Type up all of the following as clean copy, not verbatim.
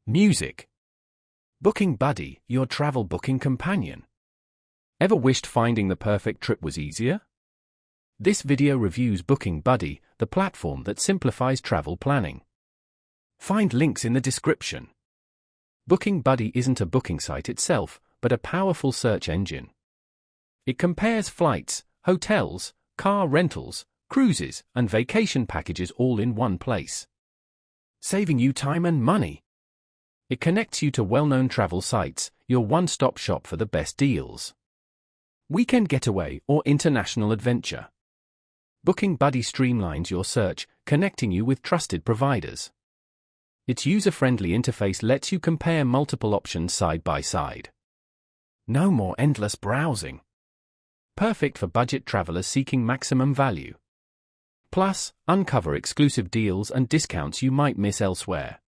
Music. BookingBuddy, your travel booking companion. Ever wished finding the perfect trip was easier? This video reviews BookingBuddy, the platform that simplifies travel planning. Find links in the description. BookingBuddy isn't a booking site itself, but a powerful search engine. It compares flights, hotels, car rentals, cruises, and vacation packages all in one place, saving you time and money. It connects you to well-known travel sites, your one-stop shop for the best deals. Weekend getaway or international adventure. BookingBuddy streamlines your search, connecting you with trusted providers. Its user-friendly interface lets you compare multiple options side by side. No more endless browsing. Perfect for budget travelers seeking maximum value. Plus, uncover exclusive deals and discounts you might miss elsewhere.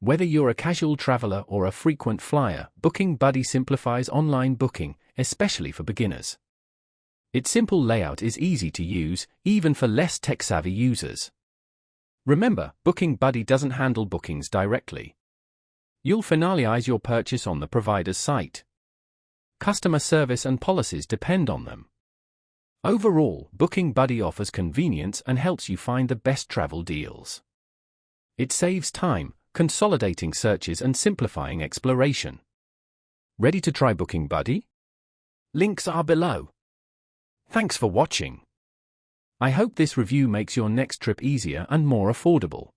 Whether you're a casual traveler or a frequent flyer, BookingBuddy simplifies online booking, especially for beginners. Its simple layout is easy to use, even for less tech-savvy users. Remember, BookingBuddy doesn't handle bookings directly. You'll finalize your purchase on the provider's site. Customer service and policies depend on them. Overall, BookingBuddy offers convenience and helps you find the best travel deals. It saves time, consolidating searches and simplifying exploration. Ready to try BookingBuddy? Links are below. Thanks for watching. I hope this review makes your next trip easier and more affordable.